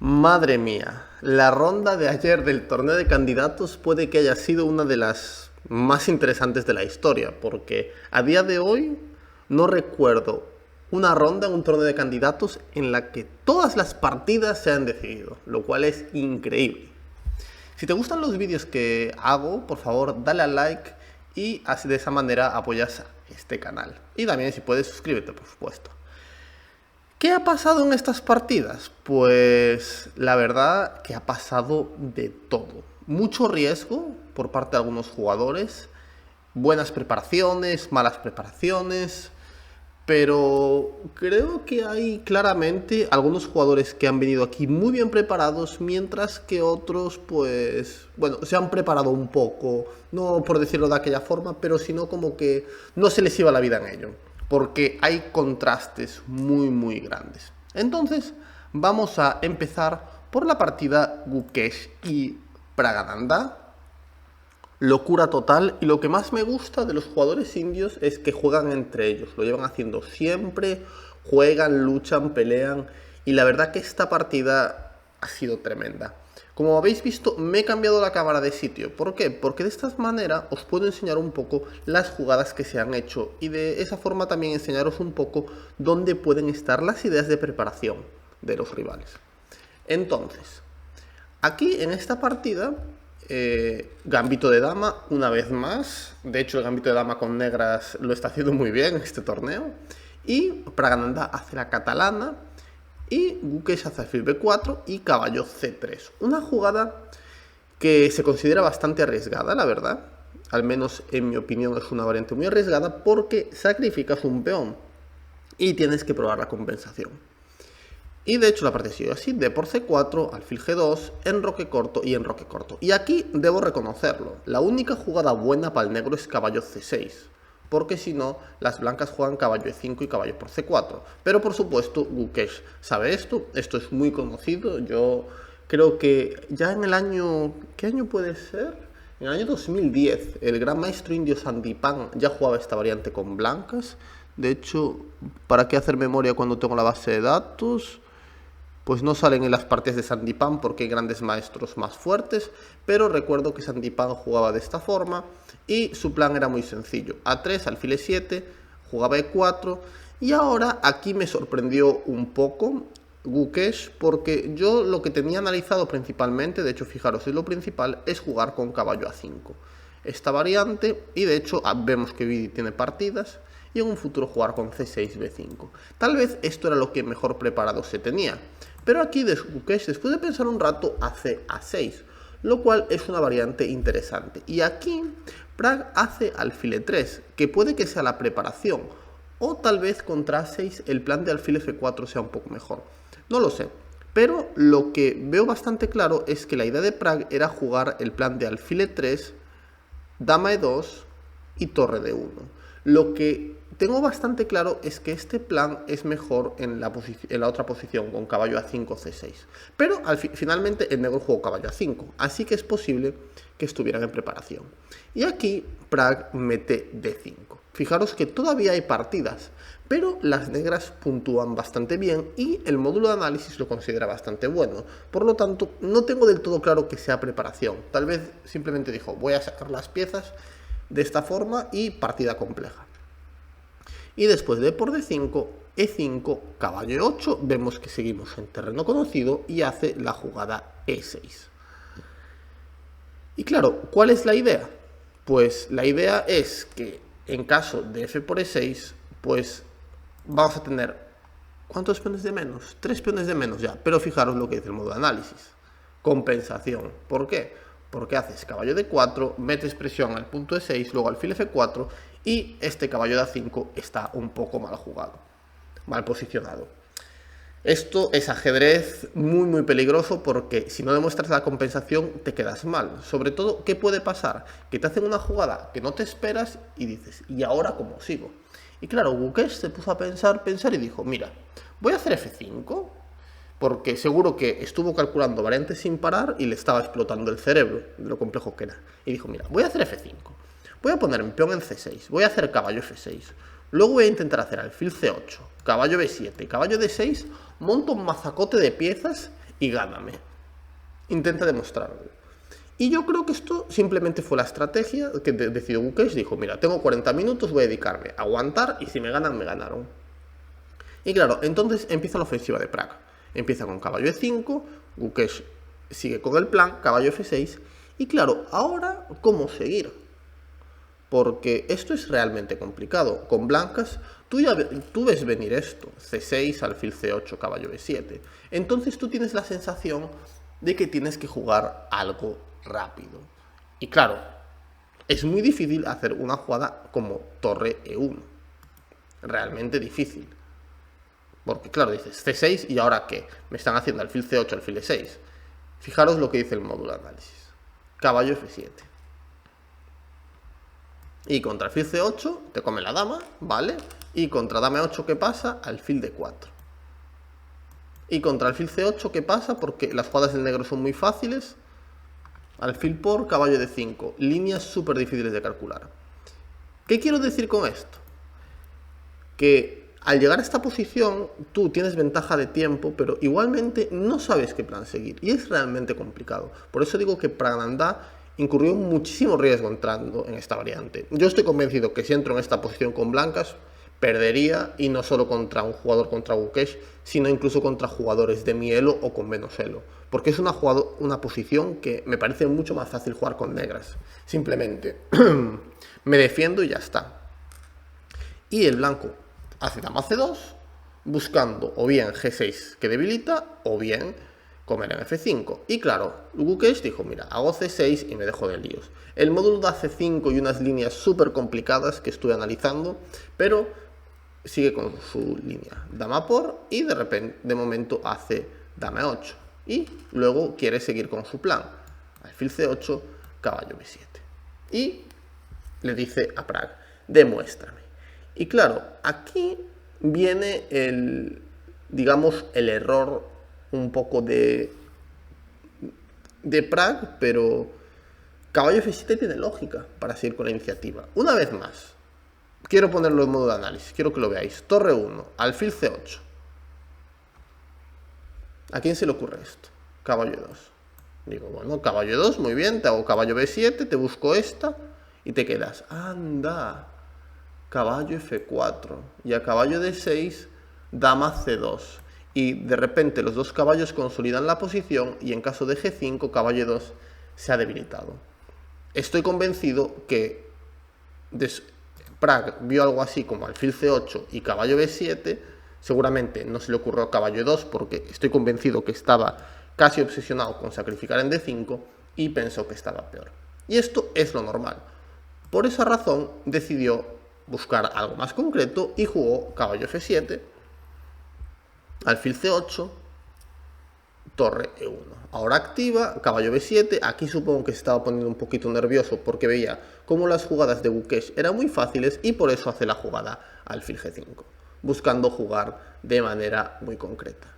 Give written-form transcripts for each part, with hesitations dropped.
Madre mía, la ronda de ayer del torneo de candidatos puede que haya sido una de las más interesantes de la historia, porque a día de hoy no recuerdo una ronda en un torneo de candidatos en la que todas las partidas se han decidido, lo cual es increíble. Si te gustan los vídeos que hago, por favor dale al like y así de esa manera apoyas este canal. Y también si puedes suscríbete, por supuesto. ¿Qué ha pasado en estas partidas? Pues la verdad que ha pasado de todo. Mucho riesgo por parte de algunos jugadores, buenas preparaciones, malas preparaciones, pero creo que hay claramente algunos jugadores que han venido aquí muy bien preparados, mientras que otros, pues, bueno, se han preparado un poco, no por decirlo de aquella forma, pero sino como que no se les iba la vida en ello, porque hay contrastes muy grandes. Entonces, vamos a empezar por la partida Gukesh y Pragananda. Locura total, y lo que más me gusta de los jugadores indios es que juegan entre ellos, lo llevan haciendo siempre, juegan, luchan, pelean, y la verdad que esta partida ha sido tremenda. Como habéis visto, me he cambiado la cámara de sitio. ¿Por qué? Porque de esta manera os puedo enseñar un poco las jugadas que se han hecho, y de esa forma también enseñaros un poco dónde pueden estar las ideas de preparación de los rivales. Entonces, aquí en esta partida, Gambito de dama una vez más. De hecho, el Gambito de dama con negras lo está haciendo muy bien en este torneo. Y Pragananda hace la catalana y Gukesh hace alfil b4 y caballo c3. Una jugada que se considera bastante arriesgada, la verdad. Al menos en mi opinión es una variante muy arriesgada porque sacrificas un peón y tienes que probar la compensación. Y de hecho la partida sigue así: d por c4, alfil g2, enroque corto y enroque corto. Y aquí debo reconocerlo, la única jugada buena para el negro es caballo c6, porque si no, las blancas juegan caballo e5 y caballo por c4. Pero por supuesto, Gukesh sabe esto es muy conocido. Yo creo que ya en el año... ¿qué año puede ser? En el año 2010, el gran maestro indio Sandipan ya jugaba esta variante con blancas. De hecho, ¿para qué hacer memoria cuando tengo la base de datos? Pues no salen en las partidas de Sandipan porque hay grandes maestros más fuertes, pero recuerdo que Sandipan jugaba de esta forma y su plan era muy sencillo: a3, alfil e7, jugaba e4, y ahora aquí me sorprendió un poco Gukesh, porque yo lo que tenía analizado principalmente, de hecho fijaros, es lo principal, es jugar con caballo a5. Esta variante, y de hecho vemos que Vidi tiene partidas, y en un futuro jugar con c6, b5. Tal vez esto era lo que mejor preparado se tenía. Pero aquí Gukesh, después de pensar un rato, hace a6, lo cual es una variante interesante. Y aquí Prag hace alfil e3, que puede que sea la preparación, o tal vez contra a6 el plan de alfil f4 sea un poco mejor. No lo sé. Pero lo que veo bastante claro es que la idea de Prag era jugar el plan de alfil e3, dama e2 y torre d1. Lo que tengo bastante claro es que este plan es mejor en la otra posición, con caballo a5, c6. Pero finalmente el negro jugó caballo a5, así que es posible que estuvieran en preparación. Y aquí Prag mete d5. Fijaros que todavía hay partidas, pero las negras puntúan bastante bien y el módulo de análisis lo considera bastante bueno. Por lo tanto, no tengo del todo claro que sea preparación. Tal vez simplemente dijo: voy a sacar las piezas de esta forma y partida compleja. Y después de por d5, e5, caballo e8, vemos que seguimos en terreno conocido y hace la jugada e6. Y claro, ¿cuál es la idea? Pues la idea es que en caso de f por e6, pues vamos a tener... ¿cuántos peones de menos? 3 peones de menos ya, pero fijaros lo que dice el modo de análisis: compensación. ¿Por qué? Porque haces caballo d4, metes presión al punto e6, luego alfil f4, y este caballo de a5 está un poco mal jugado, mal posicionado. Esto es ajedrez muy peligroso, porque si no demuestras la compensación te quedas mal. Sobre todo, ¿qué puede pasar? Que te hacen una jugada que no te esperas y dices: ¿y ahora cómo sigo? Y claro, Gukesh se puso a pensar y dijo: mira, voy a hacer f5, porque seguro que estuvo calculando variantes sin parar y le estaba explotando el cerebro de lo complejo que era. Y dijo: mira, voy a hacer f5, voy a poner mi peón en c6, voy a hacer caballo f6, luego voy a intentar hacer alfil c8, caballo b7, caballo d6, monto un mazacote de piezas y gáname. Intenta demostrarlo. Y yo creo que esto simplemente fue la estrategia que decidió Gukesh. Dijo, mira, tengo 40 minutos, voy a dedicarme a aguantar y si me ganan, me ganaron. Y claro, entonces empieza la ofensiva de Prag. Empieza con caballo E5, Gukesh sigue con el plan, caballo F6. Y claro, ahora, ¿cómo seguir? Porque esto es realmente complicado. Con blancas, tú ves venir esto. C6, alfil C8, caballo B7. Entonces tú tienes la sensación de que tienes que jugar algo rápido. Y claro, es muy difícil hacer una jugada como torre E1. Realmente difícil. Porque claro, dices C6 y ahora ¿qué? Me están haciendo alfil C8, alfil E6. Fijaros lo que dice el módulo de análisis. Caballo F7. Y contra alfil C8 te come la dama, ¿vale? Y contra dama E8, ¿qué pasa? Alfil D4. Y contra alfil C8, ¿qué pasa? Porque las jugadas del negro son muy fáciles. Alfil por caballo D5. Líneas súper difíciles de calcular. ¿Qué quiero decir con esto? Que al llegar a esta posición, tú tienes ventaja de tiempo, pero igualmente no sabes qué plan seguir. Y es realmente complicado. Por eso digo que Pragnandā incurrió muchísimo riesgo entrando en esta variante. Yo estoy convencido que si entro en esta posición con blancas, perdería, y no solo contra un jugador contra Gukesh, sino incluso contra jugadores de mi elo o con menos elo. Porque es una posición que me parece mucho más fácil jugar con negras. Simplemente me defiendo y ya está. Y el blanco hace dama C2, buscando o bien G6 que debilita, o bien comer en F5. Y claro, Gukesh dijo, mira, hago C6 y me dejo de líos. El módulo da C5 y unas líneas súper complicadas que estuve analizando, pero sigue con su línea dama por y de momento hace dama E8. Y luego quiere seguir con su plan. Alfil C8, caballo B7. Y le dice a Prag, demuéstrame. Y claro, aquí viene digamos, el error un poco de Prag, pero caballo F7 tiene lógica para seguir con la iniciativa. Una vez más, quiero ponerlo en modo de análisis, quiero que lo veáis. Torre 1, alfil C8. ¿A quién se le ocurre esto? Caballo 2. Digo, bueno, caballo 2, muy bien, te hago caballo B7, te busco esta y te quedas. Anda, caballo F4 y a caballo D6, dama C2. Y de repente los dos caballos consolidan la posición y en caso de G5, caballo 2 se ha debilitado. Estoy convencido que Prag vio algo así como alfil C8 y caballo B7. Seguramente no se le ocurrió caballo 2 porque estoy convencido que estaba casi obsesionado con sacrificar en D5 y pensó que estaba peor. Y esto es lo normal. Por esa razón decidió buscar algo más concreto y jugó caballo F7, alfil C8, torre E1. Ahora activa, caballo B7, aquí supongo que se estaba poniendo un poquito nervioso porque veía cómo las jugadas de Gukesh eran muy fáciles y por eso hace la jugada alfil G5, buscando jugar de manera muy concreta.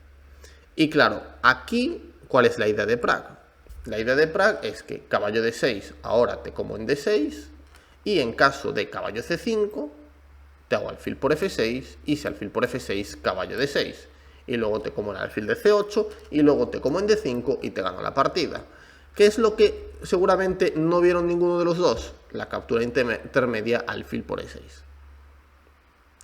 Y claro, aquí, ¿cuál es la idea de Prag? La idea de Prag es que caballo D6, ahora te como en D6, y en caso de caballo C5, te hago alfil por F6, y si alfil por F6, caballo D6. Y luego te como en alfil de C8, y luego te como en D5 y te gano la partida. ¿Qué es lo que seguramente no vieron ninguno de los dos? La captura intermedia alfil por E6.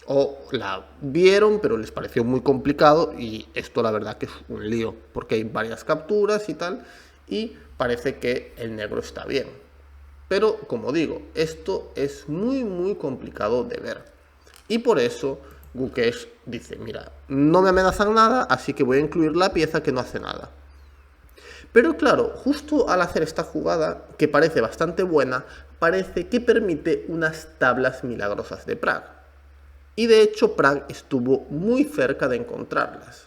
O la vieron, pero les pareció muy complicado, y esto la verdad que es un lío, porque hay varias capturas y tal, y parece que el negro está bien. Pero, como digo, esto es muy complicado de ver. Y por eso Gukesh dice, mira, no me amenazan nada, así que voy a incluir la pieza que no hace nada. Pero claro, justo al hacer esta jugada, que parece bastante buena, parece que permite unas tablas milagrosas de Prag. Y de hecho Prag estuvo muy cerca de encontrarlas.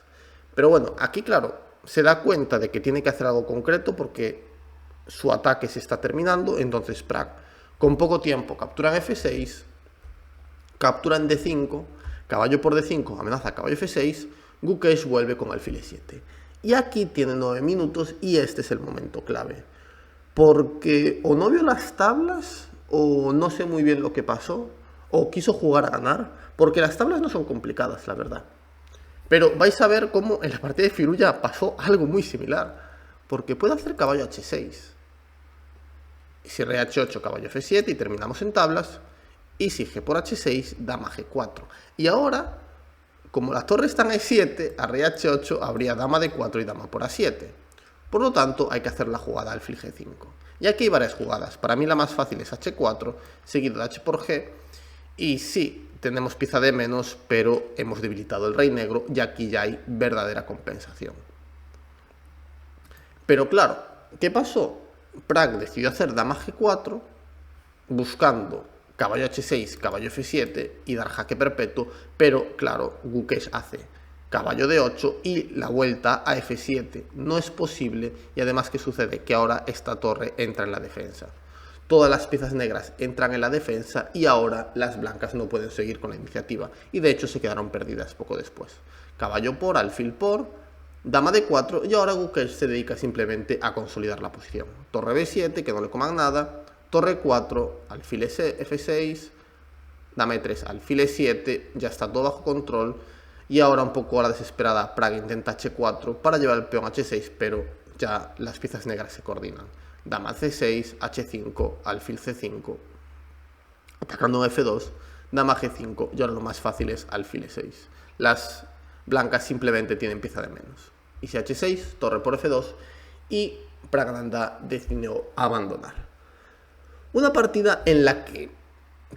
Pero bueno, aquí claro, se da cuenta de que tiene que hacer algo concreto porque su ataque se está terminando. Entonces Prag, con poco tiempo, captura en F6, captura en D5, caballo por D5, amenaza caballo F6, Gukesh vuelve con alfil E7. Y aquí tiene 9 minutos y este es el momento clave. Porque o no vio las tablas, o no sé muy bien lo que pasó, o quiso jugar a ganar, porque las tablas no son complicadas, la verdad. Pero vais a ver cómo en la partida de Firulla pasó algo muy similar. Porque puede hacer caballo h6. Si rey h8, caballo f7 y terminamos en tablas. Y si g por h6, dama g4. Y ahora, como la torre está en e7, a rey h8 habría dama d4 y dama por a7. Por lo tanto, hay que hacer la jugada alfil g5. Y aquí hay varias jugadas. Para mí la más fácil es h4, seguido de h por g. Y sí, tenemos pieza de menos, pero hemos debilitado el rey negro y aquí ya hay verdadera compensación. Pero claro, ¿qué pasó? Prag decidió hacer dama g4, buscando caballo h6, caballo f7 y dar jaque perpetuo, pero claro, Gukesh hace caballo d8 y la vuelta a f7 no es posible. Y además, ¿qué sucede? Que ahora esta torre entra en la defensa. Todas las piezas negras entran en la defensa y ahora las blancas no pueden seguir con la iniciativa. Y de hecho se quedaron perdidas poco después. Caballo por, alfil por, dama d4 y ahora Gukesh se dedica simplemente a consolidar la posición. Torre b7, que no le coman nada. Torre 4, alfil f6, dama e3, alfil e7, ya está todo bajo control. Y ahora un poco a la desesperada Prag intenta h4 para llevar el peón h6, pero ya las piezas negras se coordinan. Dama c6, h5, alfil c5, atacando en f2, dama g5 y ahora lo más fácil es alfil e6. Las blancas simplemente tienen pieza de menos. Y si h6, torre por f2 y Pragananda decidió abandonar. Una partida en la que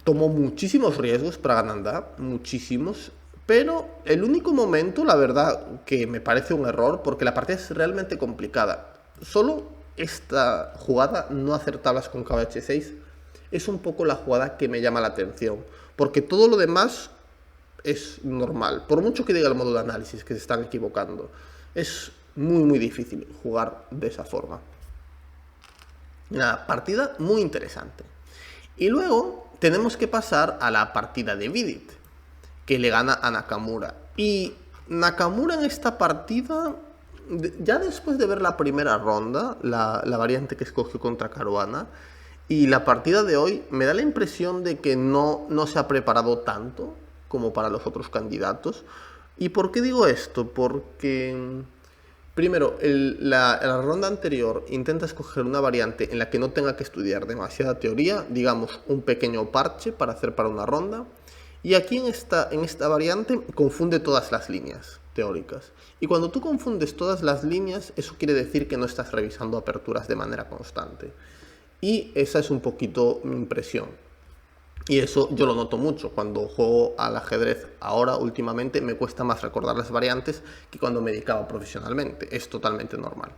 tomó muchísimos riesgos Pragananda, muchísimos, pero el único momento, la verdad, que me parece un error, porque la partida es realmente complicada. Solo esta jugada, no hacer tablas con caballo h6, es un poco la jugada que me llama la atención, porque todo lo demás es normal. Por mucho que diga el modo de análisis que se están equivocando, es muy difícil jugar de esa forma. Una partida muy interesante. Y luego tenemos que pasar a la partida de Vidit, que le gana a Nakamura. Y Nakamura en esta partida, ya después de ver la primera ronda, la variante que escogió contra Caruana, y la partida de hoy, me da la impresión de que no se ha preparado tanto como para los otros candidatos. ¿Y por qué digo esto? Porque primero, la ronda anterior intenta escoger una variante en la que no tenga que estudiar demasiada teoría, digamos un pequeño parche para hacer para una ronda. Y aquí en esta variante confunde todas las líneas teóricas. Y cuando tú confundes todas las líneas, eso quiere decir que no estás revisando aperturas de manera constante. Y esa es un poquito mi impresión. Y eso yo lo noto mucho. Cuando juego al ajedrez ahora, últimamente, me cuesta más recordar las variantes que cuando me dedicaba profesionalmente. Es totalmente normal.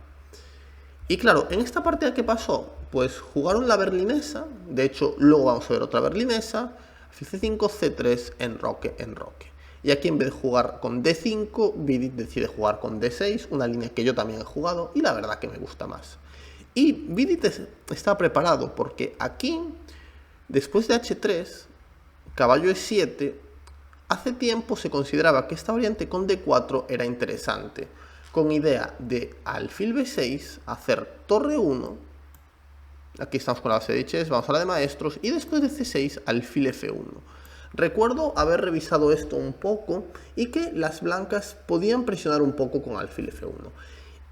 Y claro, en esta partida, ¿qué pasó? Pues jugaron la berlinesa. De hecho, luego vamos a ver otra berlinesa. c5, c3, enroque. Y aquí en vez de jugar con d5, Vidit decide jugar con d6, una línea que yo también he jugado y la verdad que me gusta más. Y Vidit está preparado porque aquí, después de h3, caballo e7, hace tiempo se consideraba que esta variante con d4 era interesante, con idea de alfil b6, hacer torre 1, aquí estamos con la base de chess, vamos a la de maestros, y después de c6, alfil f1. Recuerdo haber revisado esto un poco y que las blancas podían presionar un poco con alfil f1.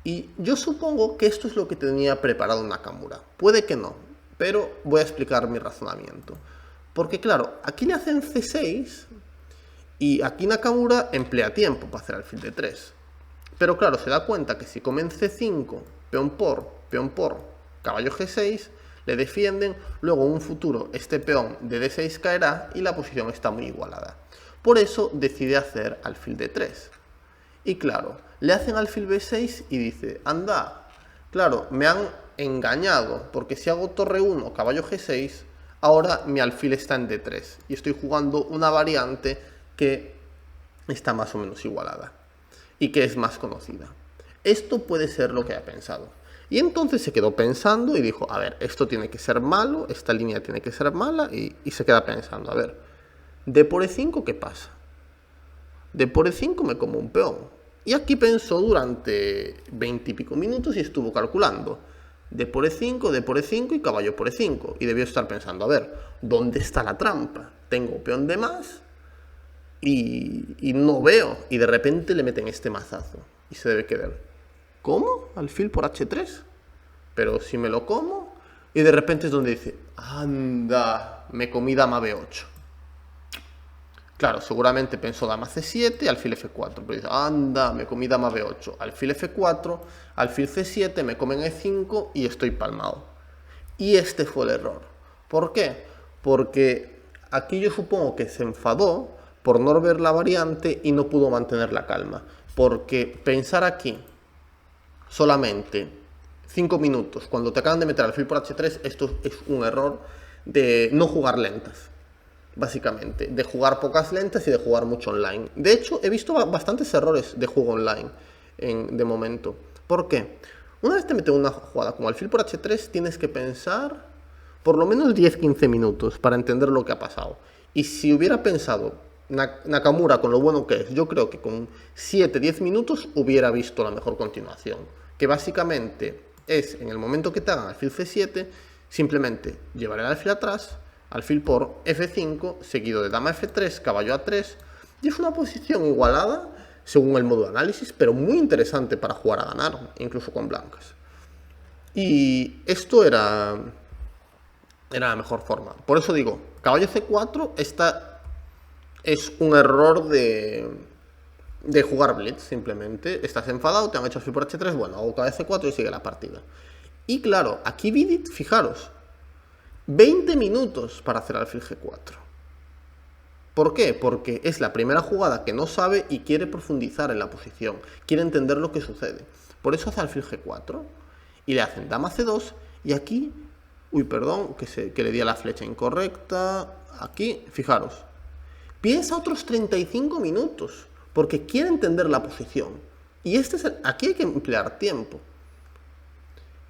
Y yo supongo que esto es lo que tenía preparado Nakamura. Puede que no, pero voy a explicar mi razonamiento. Porque claro, aquí le hacen c6 y aquí Nakamura emplea tiempo para hacer alfil d3. Pero claro, se da cuenta que si comen c5, peón por, caballo g6, le defienden, luego en un futuro este peón de d6 caerá y la posición está muy igualada. Por eso decide hacer alfil d3. Y claro, le hacen alfil b6 y dice, anda, claro, me han engañado, porque si hago torre 1, caballo g6, ahora mi alfil está en d3 y estoy jugando una variante que está más o menos igualada y que es más conocida. Esto puede ser lo que ha pensado. Y entonces se quedó pensando y dijo, a ver, esto tiene que ser malo, esta línea tiene que ser mala, y se queda pensando, a ver, d por e5, ¿qué pasa? D por e5 me como un peón. Y aquí pensó durante 20 y pico minutos y estuvo calculando. D por e5 y caballo por e5. Y debió estar pensando, a ver, ¿dónde está la trampa? Tengo peón de más, y no veo. Y de repente le meten este mazazo. Y se debe quedar. ¿Cómo? Alfil por H3. Pero si me lo como. Y de repente es donde dice, anda, me comí dama B8. Claro, seguramente pensó dama C7, alfil F4. Pero dice, anda, me comí dama B8, alfil F4, alfil C7, me comen E5 y estoy palmado. Y este fue el error. ¿Por qué? Porque aquí yo supongo que se enfadó por no ver la variante y no pudo mantener la calma. Porque pensar aquí solamente 5 minutos, cuando te acaban de meter alfil por H3, esto es un error de no jugar lentas. Básicamente, de jugar pocas lentas y de jugar mucho online. De hecho, he visto bastantes errores de juego online de momento. ¿Por qué? Una vez te meten una jugada como alfil por H3, tienes que pensar por lo menos 10-15 minutos para entender lo que ha pasado. Y si hubiera pensado Nakamura con lo bueno que es, yo creo que con 7-10 minutos hubiera visto la mejor continuación. Que básicamente es, en el momento que te hagan alfil C7, simplemente llevar el alfil atrás, alfil por F5, seguido de dama F3, caballo A3, y es una posición igualada según el modo de análisis, pero muy interesante para jugar a ganar, incluso con blancas. Y esto era la mejor forma. Por eso digo, caballo C4, esta es un error de jugar blitz, simplemente. Estás enfadado, te han hecho alfil por H3, bueno, hago caballo C4 y sigue la partida. Y claro, aquí Vidit, fijaros, 20 minutos para hacer alfil G4. ¿Por qué? Porque es la primera jugada que no sabe y quiere profundizar en la posición. Quiere entender lo que sucede. Por eso hace alfil G4 y le hacen dama C2 y aquí... Uy, perdón, que le di a la flecha incorrecta. Aquí, fijaros. Piensa otros 35 minutos porque quiere entender la posición. Y aquí hay que emplear tiempo.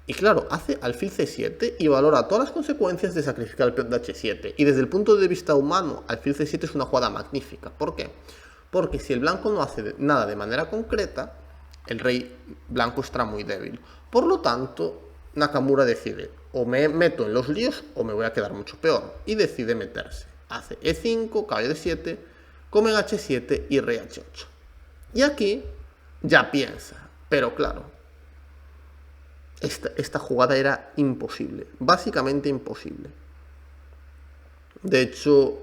Y claro, hace alfil C7 y valora todas las consecuencias de sacrificar el peón de H7. Y desde el punto de vista humano, alfil C7 es una jugada magnífica. ¿Por qué? Porque si el blanco no hace nada de manera concreta, el rey blanco estará muy débil. Por lo tanto, Nakamura decide, o me meto en los líos o me voy a quedar mucho peor. Y decide meterse. Hace E5, caballo D7, come H7 y rey H8. Y aquí ya piensa, pero claro, esta jugada era imposible, básicamente imposible. De hecho,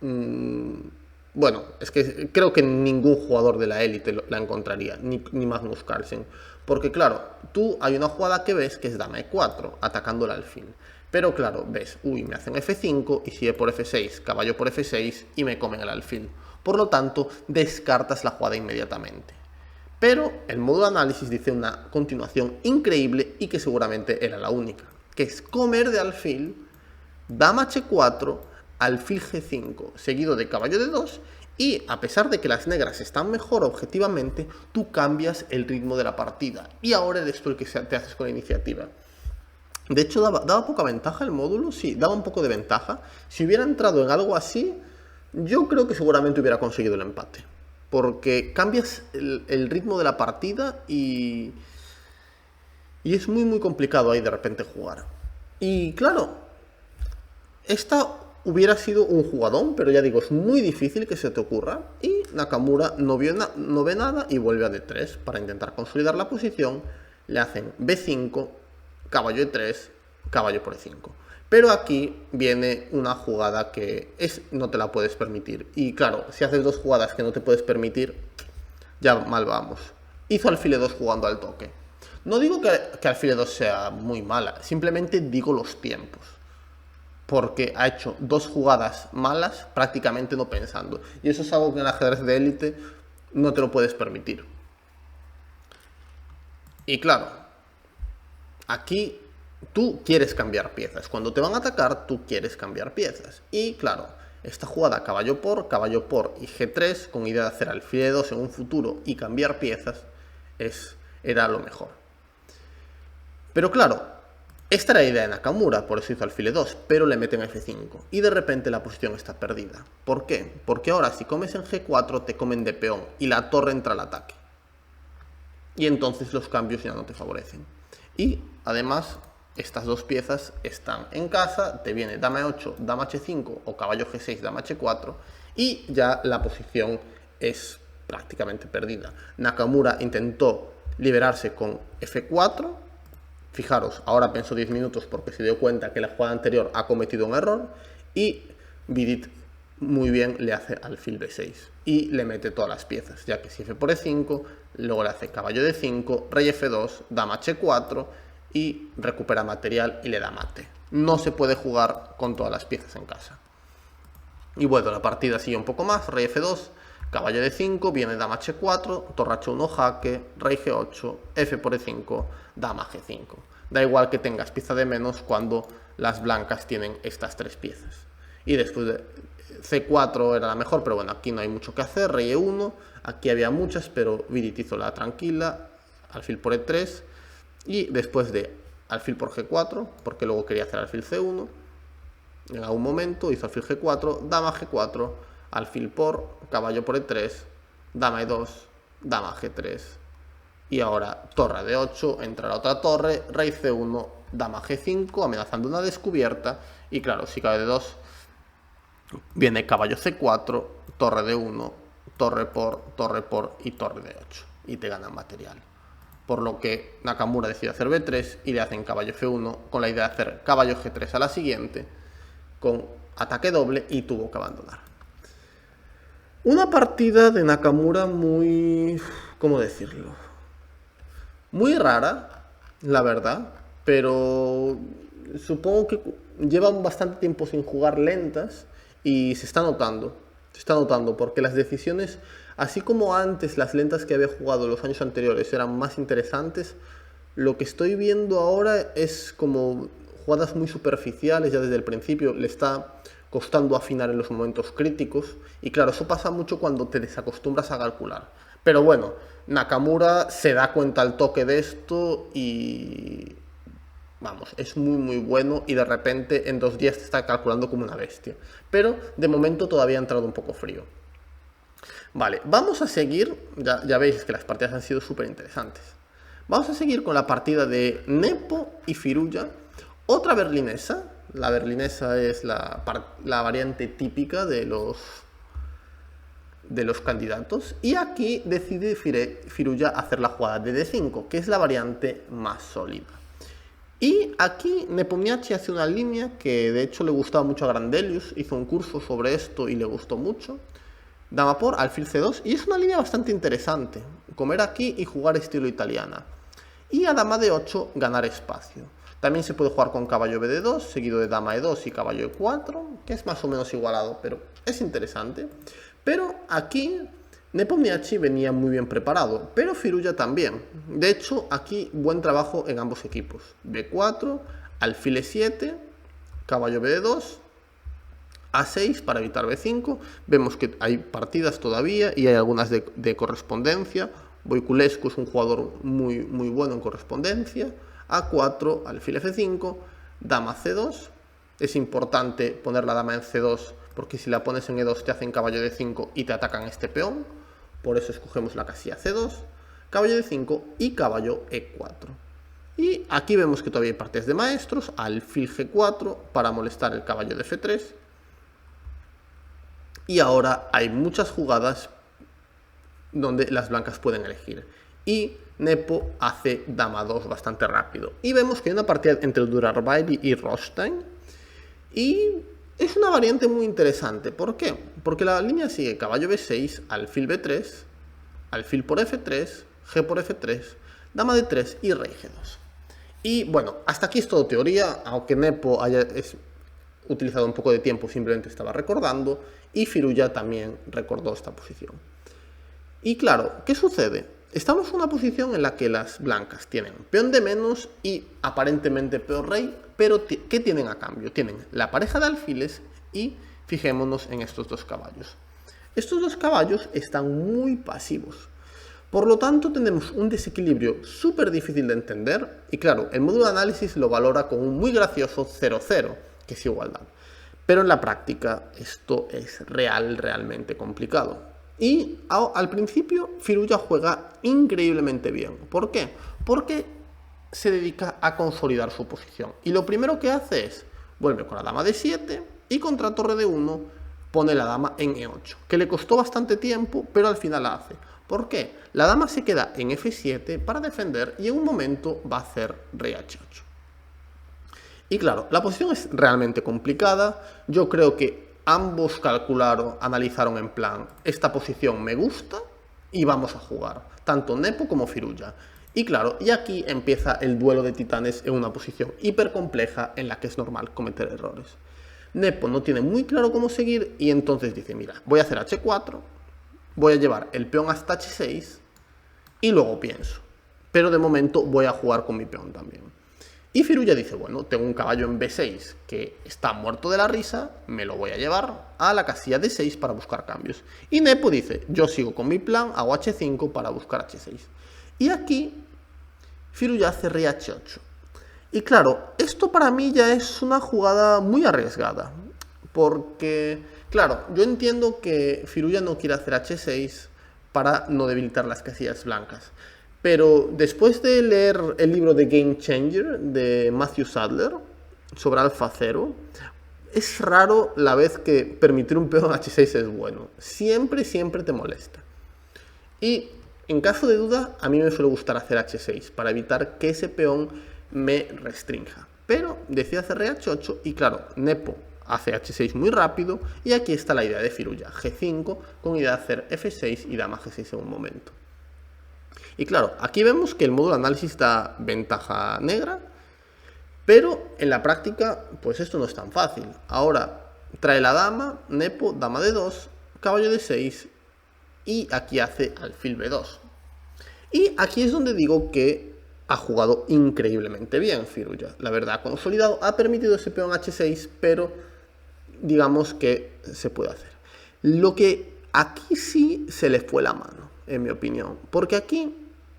bueno, es que creo que ningún jugador de la élite la encontraría, ni Magnus Carlsen. Porque claro, tú hay una jugada que ves que es dama E4, atacando el alfil. Pero claro, ves, uy, me hacen F5 y sigue por F6, caballo por F6 y me comen el alfil. Por lo tanto, descartas la jugada inmediatamente. Pero el modo de análisis dice una continuación increíble y que seguramente era la única, que es comer de alfil, dama H4, alfil G5, seguido de caballo D2, y a pesar de que las negras están mejor objetivamente, tú cambias el ritmo de la partida, y ahora eres tú el que te haces con la iniciativa. De hecho, daba poca ventaja el módulo, sí, daba un poco de ventaja. Si hubiera entrado en algo así, yo creo que seguramente hubiera conseguido el empate. Porque cambias el ritmo de la partida y es muy muy complicado ahí de repente jugar. Y claro, esta hubiera sido un jugadón, pero ya digo, es muy difícil que se te ocurra. Y Nakamura no ve nada y vuelve a D3 para intentar consolidar la posición. Le hacen B5, caballo E3, caballo por E5. Pero aquí viene una jugada que no te la puedes permitir. Y claro, si haces dos jugadas que no te puedes permitir, ya mal vamos. Hizo alfil E2 jugando al toque. No digo que alfil E2 sea muy mala, simplemente digo los tiempos. Porque ha hecho dos jugadas malas prácticamente no pensando. Y eso es algo que en el ajedrez de élite no te lo puedes permitir. Y claro, aquí tú quieres cambiar piezas. Cuando te van a atacar, tú quieres cambiar piezas. Y claro, esta jugada caballo por y G3, con idea de hacer alfil E2 en un futuro y cambiar piezas, era lo mejor. Pero claro, esta era la idea de Nakamura, por eso hizo alfil E2, pero le meten F5. Y de repente la posición está perdida. ¿Por qué? Porque ahora si comes en G4 te comen de peón y la torre entra al ataque. Y entonces los cambios ya no te favorecen. Y además, estas dos piezas están en casa, te viene dama E8, dama H5 o caballo G6, dama H4, y ya la posición es prácticamente perdida. Nakamura intentó liberarse con F4. Fijaros, ahora pensó 10 minutos porque se dio cuenta que la jugada anterior ha cometido un error y Vidit muy bien le hace alfil B6 y le mete todas las piezas, ya que si F por E5, luego le hace caballo D5, rey F2, dama H4 y recupera material y le da mate. No se puede jugar con todas las piezas en casa. Y bueno, la partida sigue un poco más, rey F2, caballo D5, viene dama H4, torre H1 jaque, rey G8, F por E5, dama G5. Da igual que tengas pieza de menos cuando las blancas tienen estas tres piezas. Y después de C4 era la mejor, pero bueno, aquí no hay mucho que hacer, rey E1, aquí había muchas, pero Vidit hizo la tranquila, alfil por E3, y después de alfil por G4, porque luego quería hacer alfil C1, en algún momento hizo alfil G4, dama G4, alfil por, caballo por E3, dama E2, dama G3, y ahora torre D8, entra la otra torre, rey C1, dama G5, amenazando una descubierta, y claro, si cabe D2, viene caballo C4, torre D1, torre por y torre D8, y te ganan material. Por lo que Nakamura decide hacer B3 y le hacen caballo F1 con la idea de hacer caballo G3 a la siguiente, con ataque doble, y tuvo que abandonar. Una partida de Nakamura muy... ¿cómo decirlo? Muy rara, la verdad, pero supongo que llevan bastante tiempo sin jugar lentas y se está notando porque las decisiones, así como antes las lentas que había jugado los años anteriores eran más interesantes, lo que estoy viendo ahora es como jugadas muy superficiales ya desde el principio, le está costando afinar en los momentos críticos, y claro, eso pasa mucho cuando te desacostumbras a calcular. Pero bueno, Nakamura se da cuenta al toque de esto y vamos, es muy bueno, y de repente en 2 días te está calculando como una bestia. Pero de momento todavía ha entrado un poco frío. Vale, vamos a seguir, ya veis que las partidas han sido súper interesantes. Vamos a seguir con la partida de Nepo y Firuya, otra berlinesa. La berlinesa es la variante típica de los candidatos, y aquí decide Firuya hacer la jugada de D5, que es la variante más sólida. Y aquí Nepomniachtchi hace una línea que de hecho le gustaba mucho a Grandelius, hizo un curso sobre esto y le gustó mucho. Dama por, alfil C2, y es una línea bastante interesante, comer aquí y jugar estilo italiana. Y a dama D8 ganar espacio. También se puede jugar con caballo BD2, seguido de dama E2 y caballo E4, que es más o menos igualado, pero es interesante. Pero aquí Nepomniachtchi venía muy bien preparado, pero Firuya también. De hecho, aquí buen trabajo en ambos equipos. B4, alfil E7, caballo BD2, A6 para evitar B5. Vemos que hay partidas todavía y hay algunas de correspondencia. Voiculescu es un jugador muy bueno en correspondencia. A4, alfil F5, dama C2. Es importante poner la dama en C2 porque si la pones en E2 te hacen caballo D5 y te atacan este peón. Por eso escogemos la casilla C2, caballo D5 y caballo E4. Y aquí vemos que todavía hay partidas de maestros, alfil G4 para molestar el caballo de F3. Y ahora hay muchas jugadas donde las blancas pueden elegir. Y Nepo hace dama 2 bastante rápido. Y vemos que hay una partida entre Durarbaili y Rothstein. Y es una variante muy interesante. ¿Por qué? Porque la línea sigue caballo B6, alfil B3, alfil por F3, G por F3, dama D3 y rey G2. Y bueno, hasta aquí es todo teoría, aunque Nepo haya utilizado un poco de tiempo, simplemente estaba recordando, y Firuya también recordó esta posición. Y claro, ¿qué sucede? Estamos en una posición en la que las blancas tienen peón de menos y aparentemente peor rey, pero ¿qué tienen a cambio? Tienen la pareja de alfiles y fijémonos en estos dos caballos. Estos dos caballos están muy pasivos. Por lo tanto, tenemos un desequilibrio súper difícil de entender y claro, el módulo de análisis lo valora con un muy gracioso 0-0, que es igualdad. Pero en la práctica esto es realmente complicado. Y al principio Firuya juega increíblemente bien. ¿Por qué? Porque se dedica a consolidar su posición. Y lo primero que hace es, vuelve con la dama D7 y contra torre D1 pone la dama en E8, que le costó bastante tiempo, pero al final la hace. ¿Por qué? La dama se queda en F7 para defender y en un momento va a hacer rey H8. Y claro, la posición es realmente complicada. Yo creo que ambos analizaron en plan, esta posición me gusta y vamos a jugar, tanto Nepo como Firouzja. Y claro, y aquí empieza el duelo de titanes en una posición hiper compleja en la que es normal cometer errores. Nepo no tiene muy claro cómo seguir y entonces dice, mira, voy a hacer H4, voy a llevar el peón hasta H6 y luego pienso. Pero de momento voy a jugar con mi peón también. Y Firouzja dice, bueno, tengo un caballo en B6 que está muerto de la risa, me lo voy a llevar a la casilla D6 para buscar cambios. Y Nepo dice, yo sigo con mi plan, hago H5 para buscar H6. Y aquí Firouzja hace rey H8. Y claro, esto para mí ya es una jugada muy arriesgada. Porque, claro, yo entiendo que Firouzja no quiere hacer H6 para no debilitar las casillas blancas. Pero después de leer el libro de Game Changer de Matthew Sadler sobre Alpha Zero, es raro la vez que permitir un peón H6 es bueno. Siempre te molesta. Y en caso de duda, a mí me suele gustar hacer H6 para evitar que ese peón me restrinja. Pero decide hacer rey H8 y claro, Nepo hace H6 muy rápido y aquí está la idea de Firouzja, G5 con idea de hacer F6 y dama G6 en un momento. Y claro, aquí vemos que el módulo de análisis da ventaja negra, pero en la práctica, pues esto no es tan fácil. Ahora trae la dama, Nepo, dama D2, caballo D6 y aquí hace alfil B2. Y aquí es donde digo que ha jugado increíblemente bien Firouzja. La verdad, ha consolidado, ha permitido ese peón H6, pero digamos que se puede hacer. Lo que aquí sí se le fue la mano, en mi opinión, porque aquí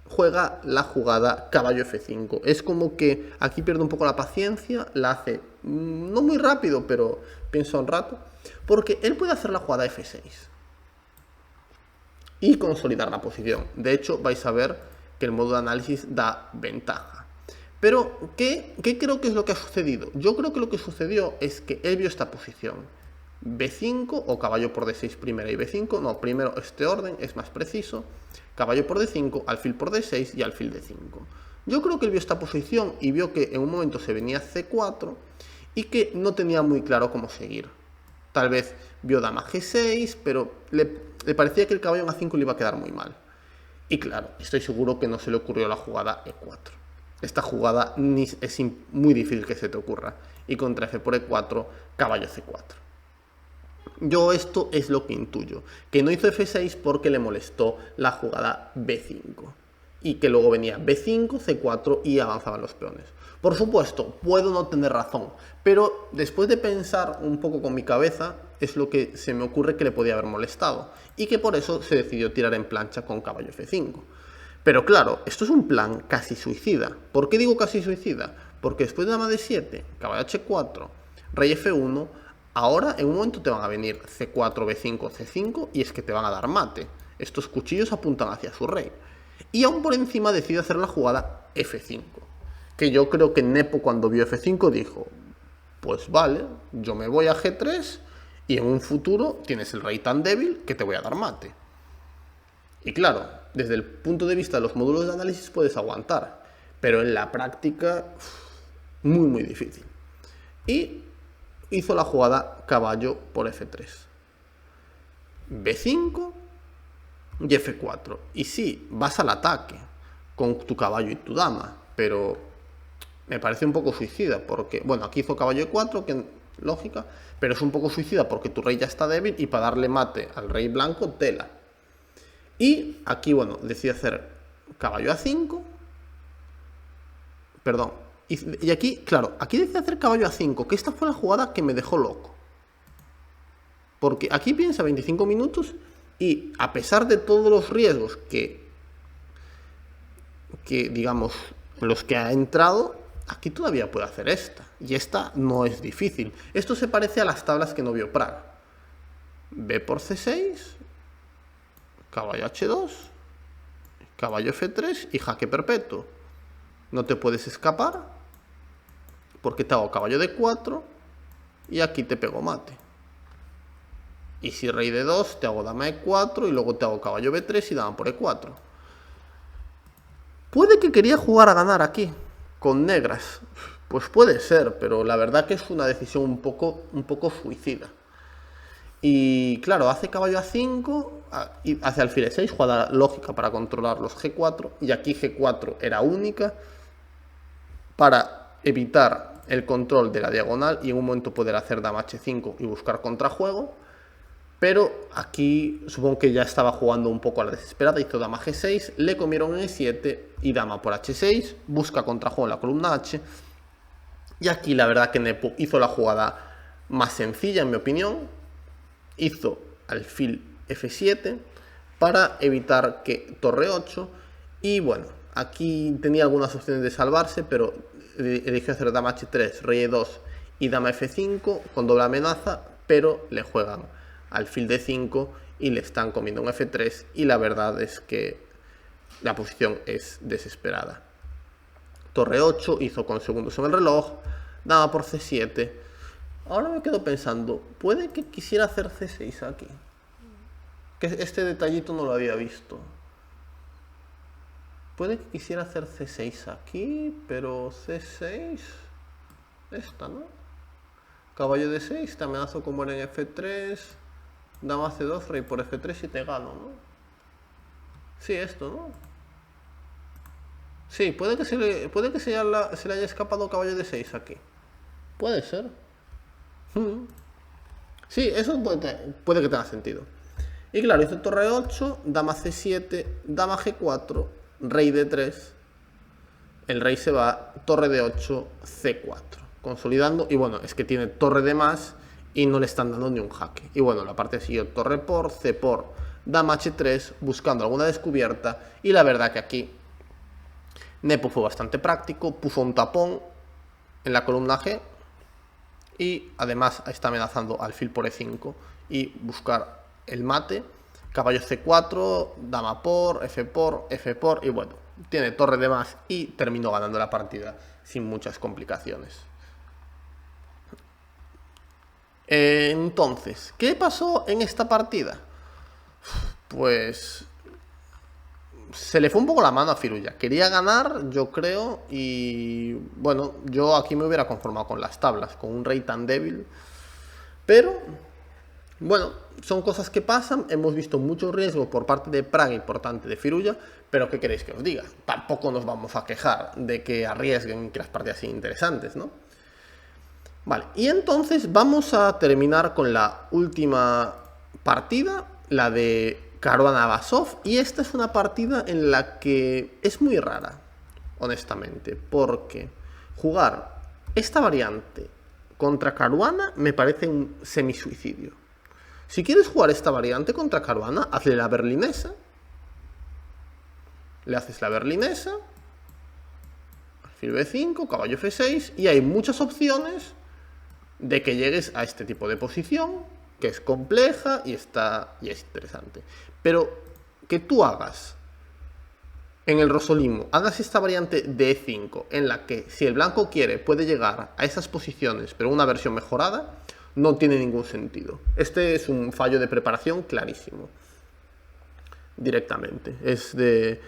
juega la jugada caballo F5. Es como que aquí pierde un poco la paciencia, la hace no muy rápido, pero piensa un rato, porque él puede hacer la jugada F6 y consolidar la posición. De hecho, vais a ver que el modo de análisis da ventaja. Pero, ¿qué creo que es lo que ha sucedido? Yo creo que lo que sucedió es que él vio esta posición. B5 o caballo por D6 primero y B5, no, primero este orden es más preciso, caballo por D5, alfil por D6 y alfil D5. Yo creo que él vio esta posición y vio que en un momento se venía C4 y que no tenía muy claro cómo seguir. Tal vez vio dama G6, pero le parecía que el caballo en A5 le iba a quedar muy mal. Y claro, estoy seguro que no se le ocurrió la jugada E4. Esta jugada es muy difícil que se te ocurra. Y contra F por E4, caballo C4. Yo esto es lo que intuyo, que no hizo F6 porque le molestó la jugada B5 y que luego venía B5, C4 y avanzaban los peones. Por supuesto, puedo no tener razón, pero después de pensar un poco con mi cabeza es lo que se me ocurre que le podía haber molestado y que por eso se decidió tirar en plancha con caballo F5. Pero claro, esto es un plan casi suicida. ¿Por qué digo casi suicida? Porque después de dama D7, caballo H4, rey F1, ahora en un momento te van a venir C4, B5, C5 y es que te van a dar mate. Estos cuchillos apuntan hacia su rey. Y aún por encima decide hacer la jugada F5. Que yo creo que Nepo cuando vio F5 dijo, pues vale, yo me voy a G3 y en un futuro tienes el rey tan débil que te voy a dar mate. Y claro, desde el punto de vista de los módulos de análisis puedes aguantar, pero en la práctica muy difícil. Y hizo la jugada caballo por F3, B5 y F4. Y sí, vas al ataque con tu caballo y tu dama, pero me parece un poco suicida porque, bueno, aquí hizo caballo E4, que lógica, pero es un poco suicida porque tu rey ya está débil y para darle mate al rey blanco, tela. Y aquí, bueno, decide hacer caballo A5, perdón, y aquí, claro, aquí decide hacer caballo A5, que esta fue la jugada que me dejó loco. Porque aquí piensa 25 minutos y a pesar de todos los riesgos que digamos, los que ha entrado, aquí todavía puede hacer esta. Y esta no es difícil. Esto se parece a las tablas que no vio Praga. B por C6, caballo H2, caballo F3 y jaque perpetuo. No te puedes escapar porque te hago caballo D4 y aquí te pego mate. Y si rey D2, te hago dama E4 y luego te hago caballo B3 y dama por E4. Puede que quería jugar a ganar aquí, con negras. Pues puede ser, pero la verdad que es una decisión un poco suicida. Y claro, hace caballo A5 y hace alfil E6, jugada lógica para controlar los G4. Y aquí G4 era única para evitar el control de la diagonal y en un momento poder hacer dama H5 y buscar contrajuego. Pero aquí supongo que ya estaba jugando un poco a la desesperada, hizo dama G6, le comieron en E7 y dama por H6, busca contrajuego en la columna H. Y aquí la verdad que Nepo hizo la jugada más sencilla en mi opinión, hizo alfil F7 para evitar que torre 8 y bueno, aquí tenía algunas opciones de salvarse, pero eligió hacer dama H3, rey E2 y dama F5 con doble amenaza, pero le juegan alfil D5 y le están comiendo un F3 y la verdad es que la posición es desesperada. Torre 8, hizo con segundos en el reloj, dama por C7. Ahora me quedo pensando, puede que quisiera hacer C6 aquí. Que este detallito no lo había visto. Puede que quisiera hacer C6 aquí, pero C6... Esta, ¿no? Caballo D6, te amenazo con morir en F3... Dama C2, rey por F3 y te gano, ¿no? Sí, esto, ¿no? Sí, puede que se le haya escapado caballo D6 aquí. Puede ser. Sí, eso puede que tenga sentido. Y claro, hizo torre 8, dama C7, dama G4, rey D3. El rey se va, torre D8, C4. Consolidando, y bueno, es que tiene torre de más y no le están dando ni un jaque. Y bueno, la parte siguió torre por, C por, dama H3, buscando alguna descubierta. Y la verdad que aquí Nepo fue bastante práctico, puso un tapón en la columna G y además está amenazando alfil por E5 y buscar el mate. Caballo C4, dama por, F por y bueno, tiene torre de más y terminó ganando la partida sin muchas complicaciones. Entonces, ¿qué pasó en esta partida? Pues se le fue un poco la mano a Firulla. Quería ganar, yo creo, y bueno, yo aquí me hubiera conformado con las tablas, con un rey tan débil. Pero, bueno, son cosas que pasan. Hemos visto mucho riesgo por parte de Praga y por parte de Firulla, pero ¿qué queréis que os diga? Tampoco nos vamos a quejar de que arriesguen que las partidas sean interesantes, ¿no? Vale, y entonces vamos a terminar con la última partida, la de Caruana-Basov, y esta es una partida en la que es muy rara, honestamente, porque jugar esta variante contra Caruana me parece un semisuicidio. Si quieres jugar esta variante contra Caruana, hazle la berlinesa, le haces la berlinesa, alfil B5, caballo F6, y hay muchas opciones de que llegues a este tipo de posición, que es compleja y es interesante. Pero que tú hagas en el Rosolimo, hagas esta variante de E5, en la que si el blanco quiere puede llegar a esas posiciones, pero una versión mejorada, no tiene ningún sentido. Este es un fallo de preparación clarísimo. Directamente. Es de...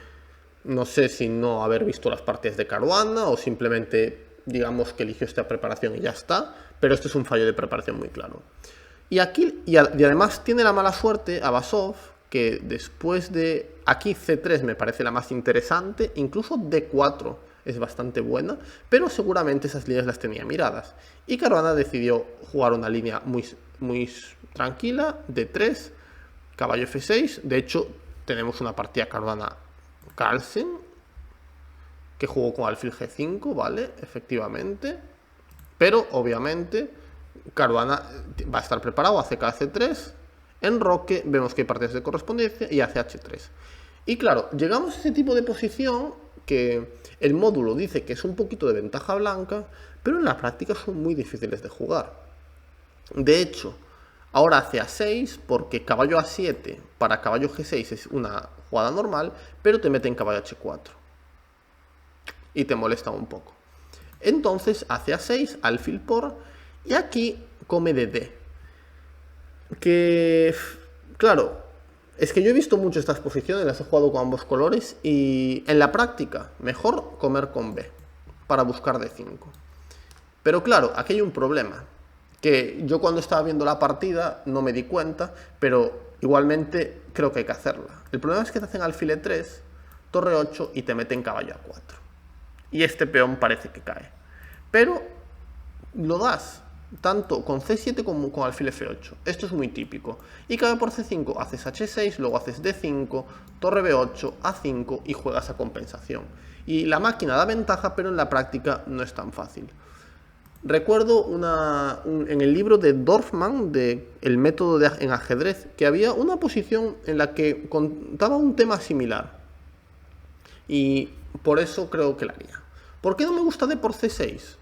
no sé si no haber visto las partidas de Caruana o simplemente digamos que eligió esta preparación y ya está, pero esto es un fallo de preparación muy claro. Y aquí, y además tiene la mala suerte a Basov, que después de aquí C3 me parece la más interesante, incluso D4 es bastante buena, pero seguramente esas líneas las tenía miradas. Y Caruana decidió jugar una línea muy tranquila, D3, caballo F6, de hecho tenemos una partida Caruana-Carlsen, que jugó con alfil G5, ¿vale? Efectivamente. Pero, obviamente, Caruana va a estar preparado, hace KC3, enroque, vemos que hay partidas de correspondencia y hace H3. Y claro, llegamos a ese tipo de posición que el módulo dice que es un poquito de ventaja blanca, pero en la práctica son muy difíciles de jugar. De hecho, ahora hace A6 porque caballo A7 para caballo G6 es una jugada normal, pero te mete en caballo H4. Y te molesta un poco. Entonces hace A6, alfil por, y aquí come de D. que, claro, es que yo he visto mucho estas posiciones, las he jugado con ambos colores y en la práctica, mejor comer con B para buscar D5. Pero claro, aquí hay un problema, que yo cuando estaba viendo la partida no me di cuenta, pero igualmente creo que hay que hacerla. El problema es que te hacen alfil E3, torre 8 y te meten caballo A4. Y este peón parece que cae. Pero lo das tanto con C7 como con alfil F8. Esto es muy típico. Y cabe por C5, haces H6, luego haces D5, torre B8, A5 y juegas a compensación. Y la máquina da ventaja, pero en la práctica no es tan fácil. Recuerdo en el libro de Dorfman, de El método en ajedrez, que había una posición en la que contaba un tema similar. Y por eso creo que la haría. ¿Por qué no me gusta D por C6?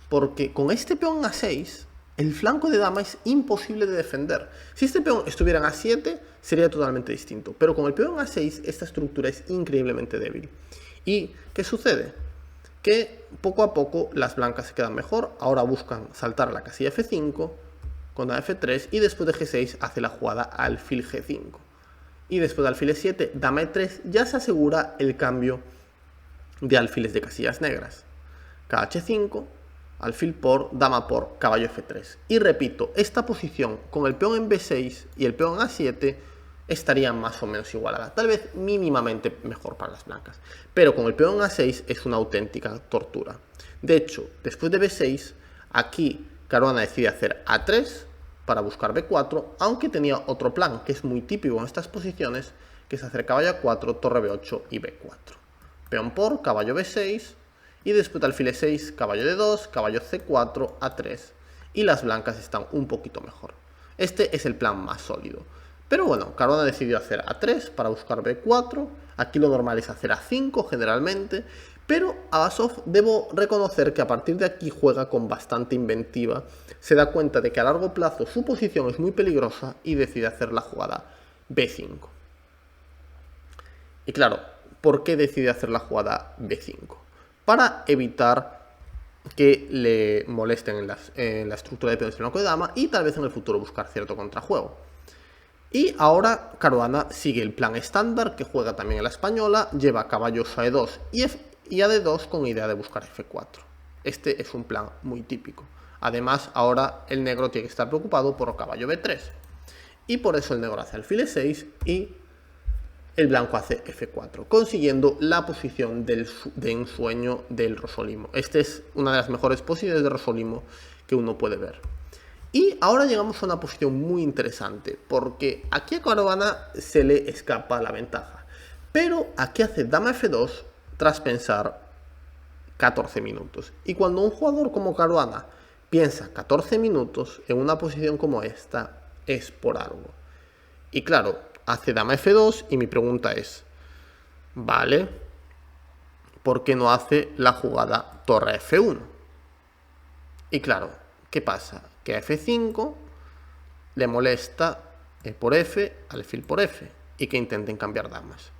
Porque con este peón A6, el flanco de dama es imposible de defender. Si este peón estuviera en A7, sería totalmente distinto. Pero con el peón A6, esta estructura es increíblemente débil. ¿Y qué sucede? Que poco a poco las blancas se quedan mejor. Ahora buscan saltar a la casilla F5 con dama F3 y después de G6 hace la jugada alfil G5. Y después de alfil E7, dama E3, ya se asegura el cambio de alfiles de casillas negras. KH5, alfil por, dama por, caballo F3. Y repito, esta posición con el peón en B6 y el peón en A7 estaría más o menos igualada, tal vez mínimamente mejor para las blancas, pero con el peón A6 es una auténtica tortura. De hecho, después de B6, aquí Caruana decide hacer A3 para buscar B4, aunque tenía otro plan que es muy típico en estas posiciones, que es hacer caballo A4, torre B8 y B4. Peón por, caballo B6, y después de alfil E6, caballo D2, caballo C4, A3, y las blancas están un poquito mejor. Este es el plan más sólido. Pero bueno, Caruana decidió hacer A3 para buscar B4, aquí lo normal es hacer A5 generalmente, pero Abasov debo reconocer que a partir de aquí juega con bastante inventiva, se da cuenta de que a largo plazo su posición es muy peligrosa y decide hacer la jugada B5. Y claro, ¿por qué decide hacer la jugada B5? Para evitar que le molesten en la estructura de peones en blanco de dama y tal vez en el futuro buscar cierto contrajuego. Y ahora Caruana sigue el plan estándar que juega también en la española, lleva caballos a E2 y a D2 con idea de buscar F4. Este es un plan muy típico. Además, ahora el negro tiene que estar preocupado por caballo B3. Y por eso el negro hace alfil E6 y el blanco hace F4, consiguiendo la posición de ensueño del Rosolimo. Esta es una de las mejores posiciones de Rosolimo que uno puede ver. Y ahora llegamos a una posición muy interesante, porque aquí a Caruana se le escapa la ventaja. Pero aquí hace dama F2 tras pensar 14 minutos. Y cuando un jugador como Caruana piensa 14 minutos en una posición como esta, es por algo. Y claro, hace dama F2 y mi pregunta es, ¿vale? ¿Por qué no hace la jugada torre F1? Y claro, ¿qué pasa? Que a F5 le molesta E por F, alfil por F, y que intenten cambiar damas.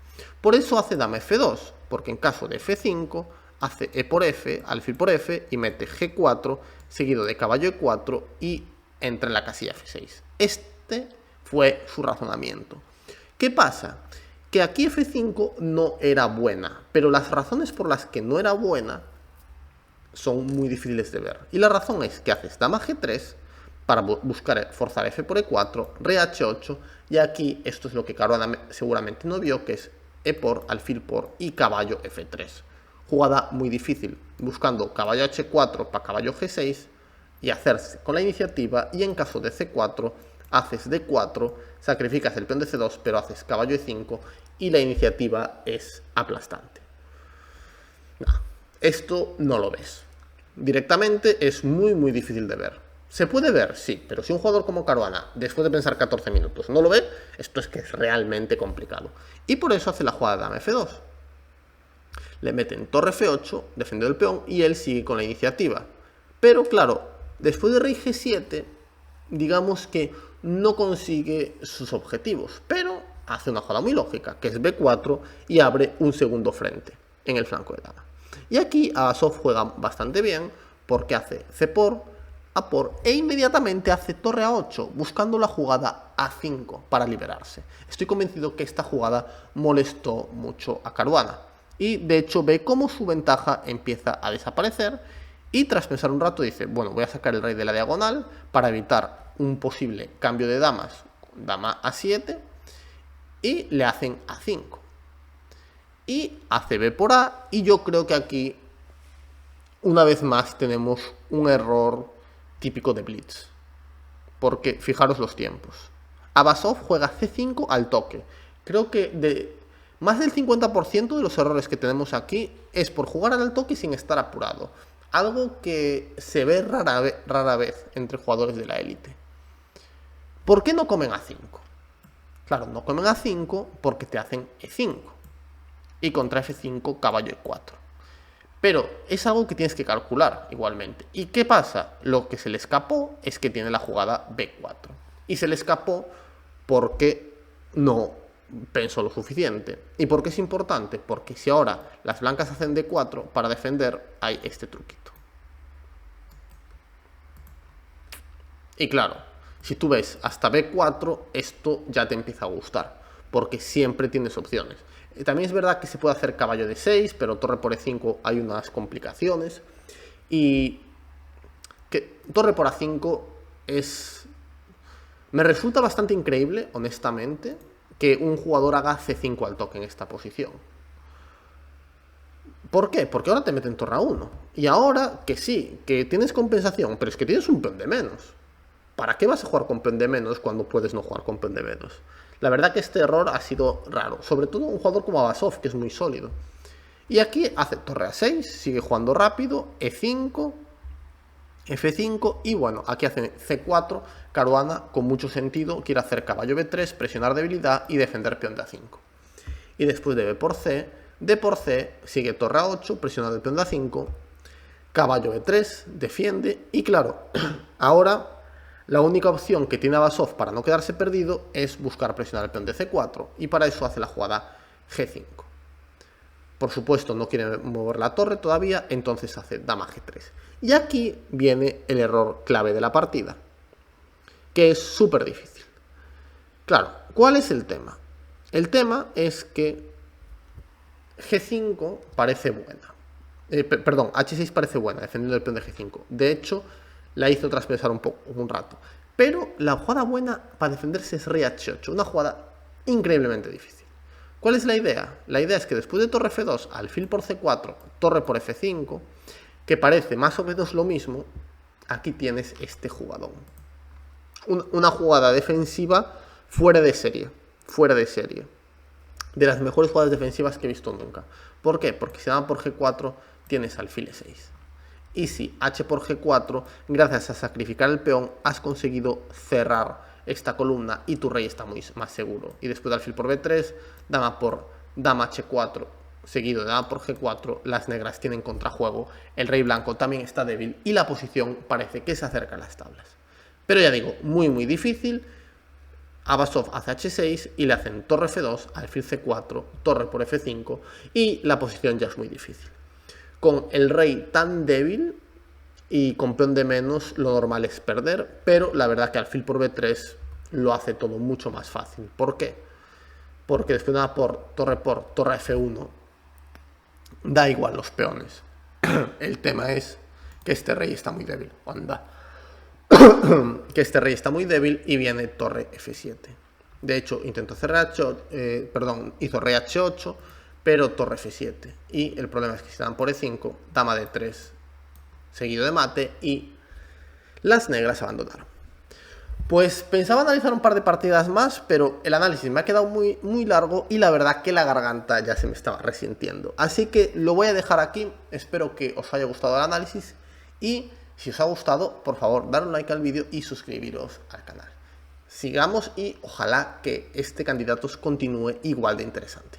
Por eso hace dama F2, porque en caso de F5 hace E por F, alfil por F, y mete G4, seguido de caballo E4, y entra en la casilla F6. Este fue su razonamiento. ¿Qué pasa? Que aquí F5 no era buena, pero las razones por las que no era buena son muy difíciles de ver. Y la razón es que haces dama G3 para buscar forzar F por E4, re H8, y aquí esto es lo que Caruana seguramente no vio, que es E por, alfil por y caballo F3. Jugada muy difícil, buscando caballo H4 para caballo G6 y hacerse con la iniciativa, y en caso de C4 haces D4, sacrificas el peón de C2, pero haces caballo E5 y la iniciativa es aplastante. Esto no lo ves. Directamente es muy difícil de ver. ¿Se puede ver? Sí, pero si un jugador como Caruana, después de pensar 14 minutos, no lo ve, esto es que es realmente complicado. Y por eso hace la jugada de dama F2. Le meten torre F8, defendiendo el peón, y él sigue con la iniciativa. Pero claro, después de rey G7, digamos que no consigue sus objetivos, pero hace una jugada muy lógica, que es B4, y abre un segundo frente en el flanco de dama. Y aquí Abasov juega bastante bien, porque hace C por, a por e inmediatamente hace torre a8, buscando la jugada a5 para liberarse. Estoy convencido que esta jugada molestó mucho a Caruana y de hecho ve cómo su ventaja empieza a desaparecer y tras pensar un rato dice, bueno, voy a sacar el rey de la diagonal para evitar un posible cambio de damas, dama a7 y le hacen a5 y hace b por a y yo creo que aquí una vez más tenemos un error típico de Blitz, porque fijaros los tiempos. Abasov juega c5 al toque. Creo que más del 50% de los errores que tenemos aquí es por jugar al toque sin estar apurado. Algo que se ve rara vez entre jugadores de la élite. ¿Por qué no comen a5? Claro, no comen a5 porque te hacen e5. Y contra f5 caballo e4. Pero es algo que tienes que calcular igualmente. ¿Y qué pasa? Lo que se le escapó es que tiene la jugada b4. Y se le escapó porque no pensó lo suficiente. ¿Y por qué es importante? Porque si ahora las blancas hacen d4, para defender hay este truquito. Y claro, si tú ves hasta b4, esto ya te empieza a gustar. Porque siempre tienes opciones. También es verdad que se puede hacer caballo de 6, pero torre por e5 hay unas complicaciones. Y que torre por a5 es... Me resulta bastante increíble, honestamente, que un jugador haga c5 al toque en esta posición. ¿Por qué? Porque ahora te meten torre a 1. Y ahora que sí, que tienes compensación, pero es que tienes un peón de menos. ¿Para qué vas a jugar con peón de menos cuando puedes no jugar con peón de menos? La verdad que este error ha sido raro, sobre todo un jugador como Abasov, que es muy sólido. Y aquí hace torre a6, sigue jugando rápido, e5, f5 y bueno, aquí hace c4, Caruana con mucho sentido, quiere hacer caballo b3, presionar debilidad y defender peón de a5. Y después de b por c, d por c, sigue torre a8, presionando el peón de a5, caballo b3, defiende y claro, ahora... La única opción que tiene Abasov para no quedarse perdido es buscar presionar el peón de c4 y para eso hace la jugada g5. Por supuesto no quiere mover la torre todavía, entonces hace dama g3. Y aquí viene el error clave de la partida, que es súper difícil. Claro, ¿cuál es el tema? El tema es que g5 parece buena. Perdón, h6 parece buena, defendiendo el peón de g5. De hecho, la hizo traspensar un rato. Pero la jugada buena para defenderse es rey h8, una jugada increíblemente difícil. ¿Cuál es la idea? La idea es que después de torre f2, alfil por c4, torre por f5, que parece más o menos lo mismo, aquí tienes este jugadón. Una jugada defensiva fuera de serie. Fuera de serie. De las mejores jugadas defensivas que he visto nunca. ¿Por qué? Porque si dama por g4 tienes alfil e6. Y si h por g4, gracias a sacrificar el peón, has conseguido cerrar esta columna y tu rey está más seguro. Y después de alfil por b3, dama por dama h4, seguido de dama por g4, las negras tienen contrajuego, el rey blanco también está débil y la posición parece que se acerca a las tablas. Pero ya digo, muy difícil. Abasov hace h6 y le hacen torre f2, alfil c4, torre por f5 y la posición ya es muy difícil. Con el rey tan débil y con peón de menos, lo normal es perder, pero la verdad que alfil por b3 lo hace todo mucho más fácil. ¿Por qué? Porque después de nada por torre f1, da igual los peones. El tema es que este rey está muy débil. Anda. Que este rey está muy débil y viene torre f7. De hecho, intentó hacer hizo rey h8, pero torre f7. Y el problema es que si dan por e5, dama d3, seguido de mate, y las negras abandonaron. Pues pensaba analizar un par de partidas más, pero el análisis me ha quedado muy largo y la verdad que la garganta ya se me estaba resintiendo. Así que lo voy a dejar aquí, espero que os haya gustado el análisis y si os ha gustado, por favor, dar un like al vídeo y suscribiros al canal. Sigamos y ojalá que este candidato continúe igual de interesante.